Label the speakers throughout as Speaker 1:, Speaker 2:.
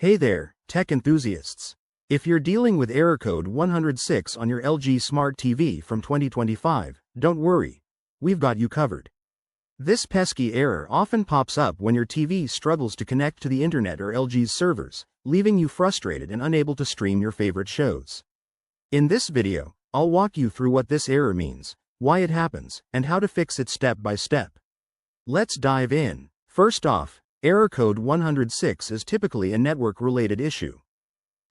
Speaker 1: Hey there, tech enthusiasts. If you're dealing with error code 106 on your LG Smart TV from 2025, don't worry. We've got you covered. This pesky error often pops up when your TV struggles to connect to the internet or LG's servers, leaving you frustrated and unable to stream your favorite shows. In this video, I'll walk you through what this error means, why it happens, and how to fix it step by step. Let's dive in. First off, error code 106 is typically a network-related issue.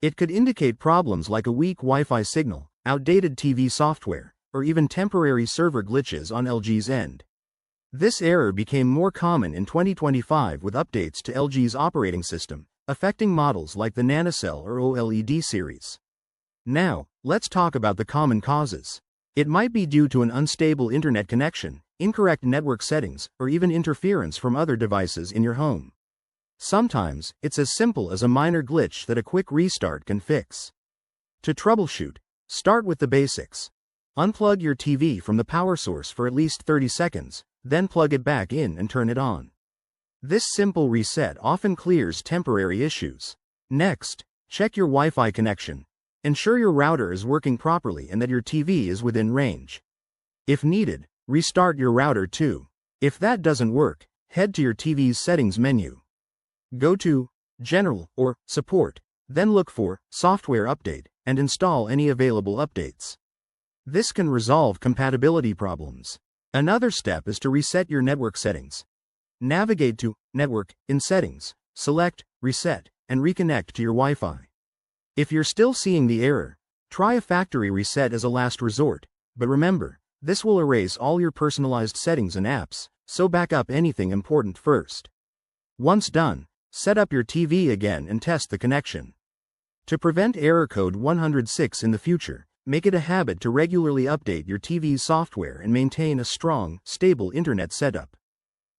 Speaker 1: It could indicate problems like a weak Wi-Fi signal, outdated TV software, or even temporary server glitches on LG's end. This error became more common in 2025 with updates to LG's operating system, affecting models like the NanoCell or OLED series. Now, let's talk about the common causes. It might be due to an unstable internet connection, incorrect network settings, or even interference from other devices in your home. Sometimes, it's as simple as a minor glitch that a quick restart can fix. To troubleshoot, start with the basics. Unplug your TV from the power source for at least 30 seconds, then plug it back in and turn it on. This simple reset often clears temporary issues. Next, check your Wi-Fi connection. Ensure your router is working properly and that your TV is within range. If needed, restart your router too. If that doesn't work, head to your TV's settings menu. Go to General or Support, then look for Software Update and install any available updates. This can resolve compatibility problems. Another step is to reset your network settings. Navigate to Network in Settings, select Reset, and reconnect to your Wi-Fi. If you're still seeing the error, try a factory reset as a last resort, but remember, this will erase all your personalized settings and apps, so back up anything important first. Once done, set up your TV again and test the connection. To prevent error code 106 in the future, make it a habit to regularly update your TV's software and maintain a strong, stable internet setup.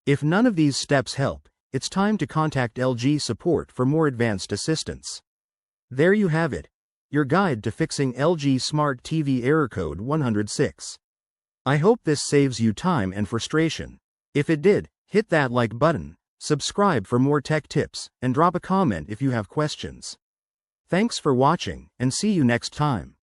Speaker 1: If none of these steps help, it's time to contact LG support for more advanced assistance. There you have it, your guide to fixing LG Smart TV error code 106. I hope this saves you time and frustration. If it did, hit that like button, subscribe for more tech tips, and drop a comment if you have questions. Thanks for watching, and see you next time.